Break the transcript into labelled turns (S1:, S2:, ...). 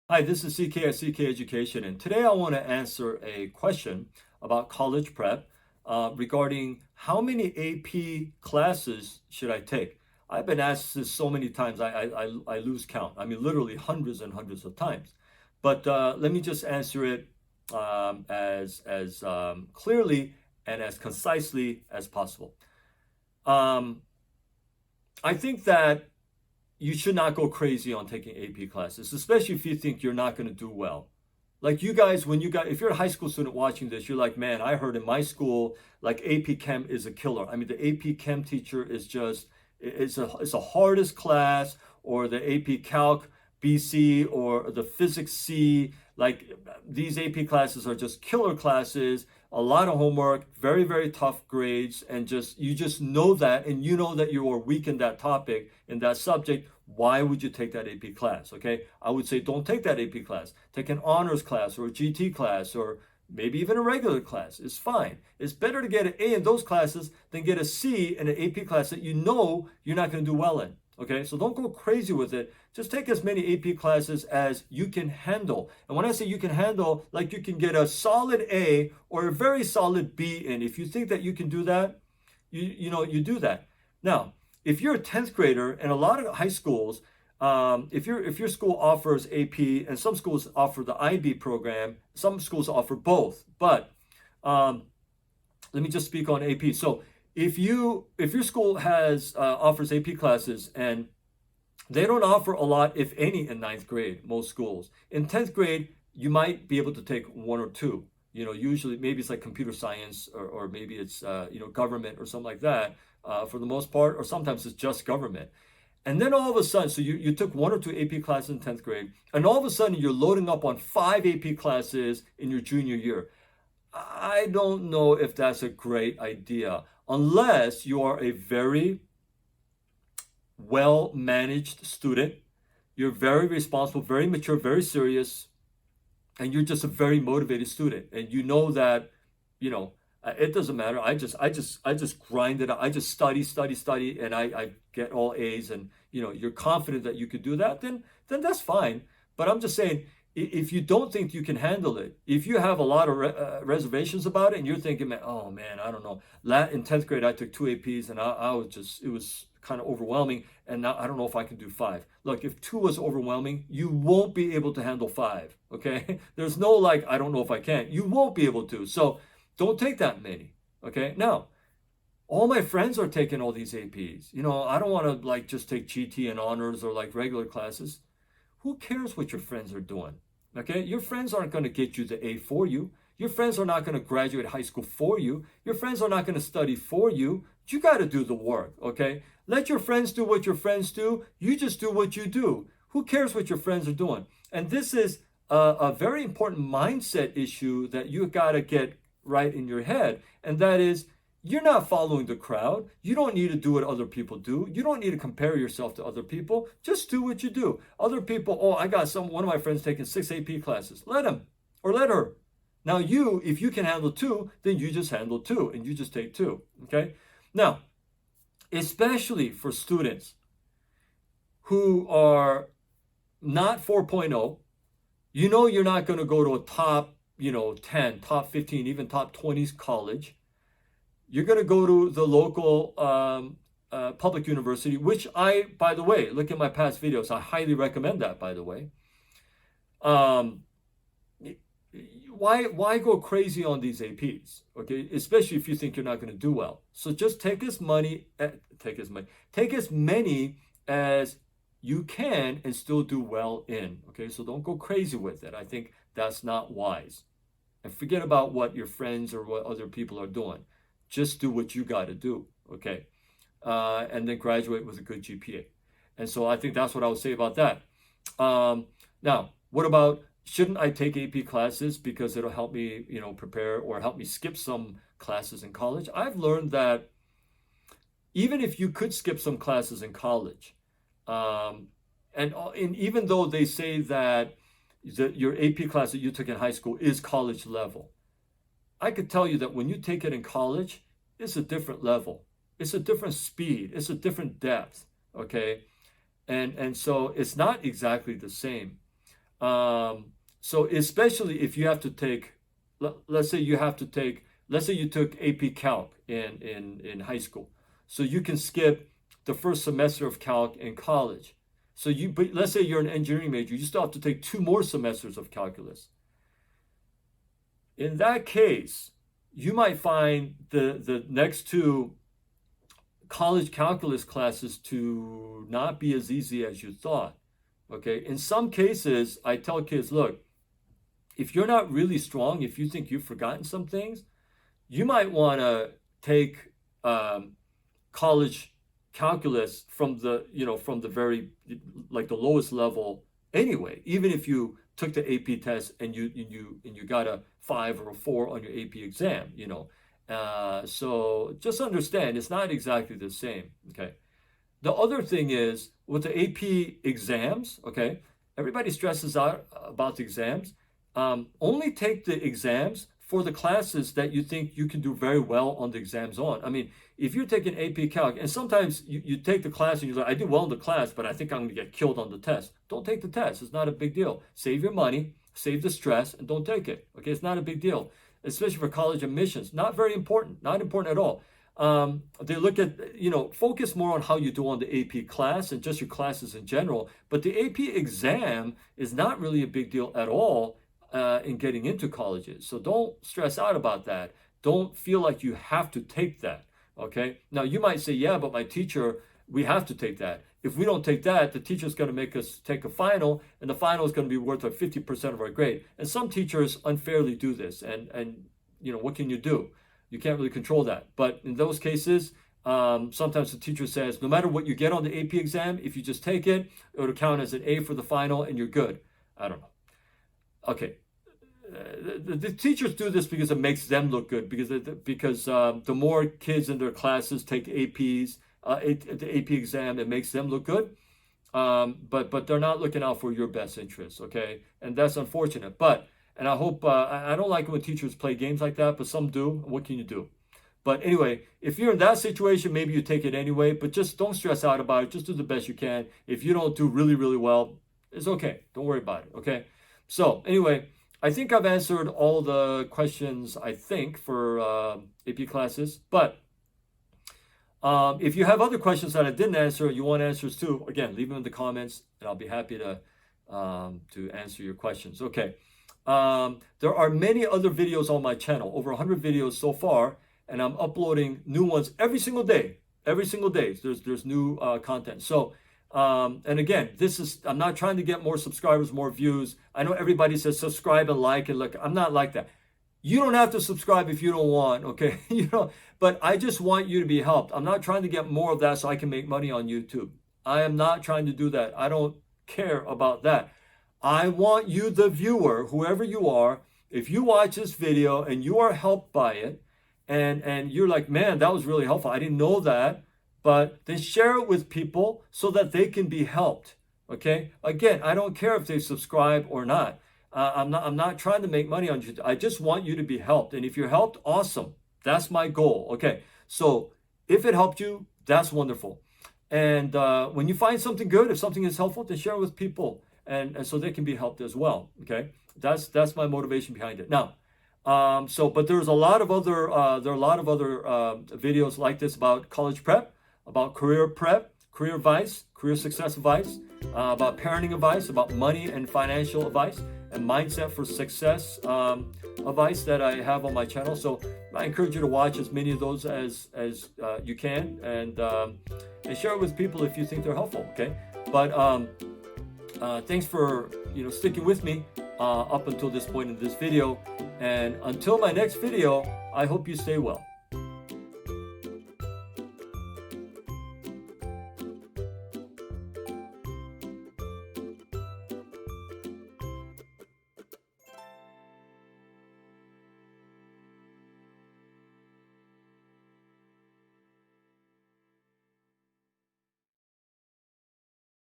S1: Hi, this is CK at CK Education, and today I want to answer a question about college prep regarding how many AP classes should I take? I've been asked this so many times, I lose count. I mean, literally hundreds and hundreds of times. But let me just answer it as clearly and as concisely as possible. Um, I think that you should not go crazy on taking AP classes, especially if you think you're not going to do well. Like you guys, if you're a high school student watching this, you're like, man, I heard in my school, like AP Chem is a killer. I mean, the AP Chem teacher is just, it's the hardest class, or the AP Calc BC, or the Physics C. Like these AP classes are just killer classes, a lot of homework, very, very tough grades, and you just know that, and you know that you are weak in that topic, in that subject. Why would you take that AP class? Okay, I would say don't take that AP class. Take an honors class or a GT class, or maybe even a regular class. It's fine. It's better to get an A in those classes than get a C in an AP class that you know you're not going to do well in. Okay, so don't go crazy with it. Just take as many AP classes as you can handle. And when I say you can handle, like you can get a solid A or a very solid B in. If you think that you can do that, you do that. Now, if you're a 10th grader, and a lot of high schools, if your school offers AP, and some schools offer the IB program, some schools offer both. But um, let me just speak on AP. So if your school has offers AP classes, and they don't offer a lot, if any, in ninth grade, most schools. In 10th grade, you might be able to take one or two. Usually maybe it's like computer science, or maybe it's government or something like that, for the most part, or sometimes it's just government. And then all of a sudden, so you took one or two AP classes in 10th grade, and all of a sudden you're loading up on 5 AP classes in your junior year. I don't know if that's a great idea, unless you are a very well managed student. You're very responsible, very mature, very serious, and you're just a very motivated student. And you know that, it doesn't matter. I just grind it out. I just study, and I get all A's. And you're confident that you could do that. Then that's fine. But I'm just saying, if you don't think you can handle it, if you have a lot of reservations about it, and you're thinking, man, oh man, I don't know. In 10th grade, I took 2 APs, and it was kind of overwhelming. And now I don't know if I can do 5. Look, if 2 was overwhelming, you won't be able to handle 5. Okay. There's no like, I don't know if I can. You won't be able to. So don't take that many. Okay. Now, all my friends are taking all these APs. I don't want to like just take GT and honors or like regular classes. Who cares what your friends are doing? Okay, your friends aren't going to get you the A for you. Your friends are not going to graduate high school for you. Your friends are not going to study for you. You got to do the work. Okay, let your friends do what your friends do. You just do what you do. Who cares what your friends are doing? And this is a very important mindset issue that you got to get right in your head, and that is, you're not following the crowd. You don't need to do what other people do. You don't need to compare yourself to other people. Just do what you do. Other people, oh, I got one of my friends taking 6 AP classes. Let him or let her. Now if you can handle 2, then you just handle 2, and you just take 2. Okay. Now, especially for students who are not 4.0, you're not going to go to a top, 10, top 15, even top 20s college. You're going to go to the local public university, which by the way, look at my past videos. I highly recommend that, by the way. Why go crazy on these APs? Okay, especially if you think you're not going to do well. So just take as many as you can and still do well in. Okay, so don't go crazy with it. I think that's not wise. And forget about what your friends or what other people are doing. Just do what you got to do, okay? And then graduate with a good GPA. And so I think that's what I would say about that. Now, what about, shouldn't I take AP classes because it'll help me, prepare, or help me skip some classes in college? I've learned that even if you could skip some classes in college, and even though they say that your AP class that you took in high school is college level, I could tell you that when you take it in college, it's a different level. It's a different speed. It's a different depth. Okay. And so it's not exactly the same. So especially if you have to take, let's say let's say you took AP Calc in high school. So you can skip the first semester of Calc in college. But let's say you're an engineering major, you still have to take 2 more semesters of calculus. In that case, you might find the next 2 college calculus classes to not be as easy as you thought. Okay, in some cases, I tell kids, look, if you're not really strong, if you think you've forgotten some things, you might want to take college calculus from the very, like, the lowest level anyway. Even if you took the AP test and you got a 5 or a 4 on your AP exam, so just understand it's not exactly the same. Okay. The other thing is with the AP exams, okay, everybody stresses out about the exams. Only take the exams for the classes that you think you can do very well on the exams on. I mean, if you're taking AP Calc, and sometimes you take the class and you're like, I did well in the class, but I think I'm going to get killed on the test. Don't take the test. It's not a big deal. Save your money, save the stress, and don't take it. Okay, it's not a big deal, especially for college admissions. Not very important. Not important at all. They look at, focus more on how you do on the AP class and just your classes in general. But the AP exam is not really a big deal at all in getting into colleges. So don't stress out about that. Don't feel like you have to take that. Okay. Now you might say, yeah, but my teacher, we have to take that. If we don't take that, the teacher's going to make us take a final, and the final is going to be worth like 50% of our grade. And some teachers unfairly do this. And what can you do? You can't really control that. But in those cases, sometimes the teacher says, no matter what you get on the AP exam, if you just take it, it'll count as an A for the final and you're good. I don't know. Okay. The teachers do this because it makes them look good, because the more kids in their classes take the AP exam, it makes them look good. But they're not looking out for your best interests. Okay. And that's unfortunate. And I hope, I don't like when teachers play games like that, but some do. What can you do? But anyway, if you're in that situation, maybe you take it anyway, but just don't stress out about it. Just do the best you can. If you don't do really, really well, it's okay. Don't worry about it. Okay. So anyway, I think I've answered all the questions, I think, for AP classes. But if you have other questions that I didn't answer, you want answers too, again, leave them in the comments and I'll be happy to answer your questions. Okay. There are many other videos on my channel, over 100 videos so far, and I'm uploading new ones every single day. Every single day, there's new content. So, and again, I'm not trying to get more subscribers, more views. I know everybody says subscribe and like, and look, I'm not like that. You don't have to subscribe if you don't want, okay? But I just want you to be helped. I'm not trying to get more of that so I can make money on YouTube. I am not trying to do that. I don't care about that. I want you, the viewer, whoever you are, if you watch this video and you are helped by it, and you're like, man, that was really helpful, I didn't know that, but then share it with people so that they can be helped. Okay? Again, I don't care if they subscribe or not. I'm not trying to make money on you. I just want you to be helped. And if you're helped, awesome. That's my goal. Okay? So if it helped you, that's wonderful. And when you find something good, if something is helpful, then share it with people. And so they can be helped as well. Okay, that's my motivation behind it. Now, but there's a lot of other videos like this about college prep, about career prep, career advice, career success advice, about parenting advice, about money and financial advice, and mindset for success advice that I have on my channel. So I encourage you to watch as many of those as you can, and share it with people if you think they're helpful. Okay, but thanks for sticking with me up until this point in this video, and until my next video, I hope you stay well.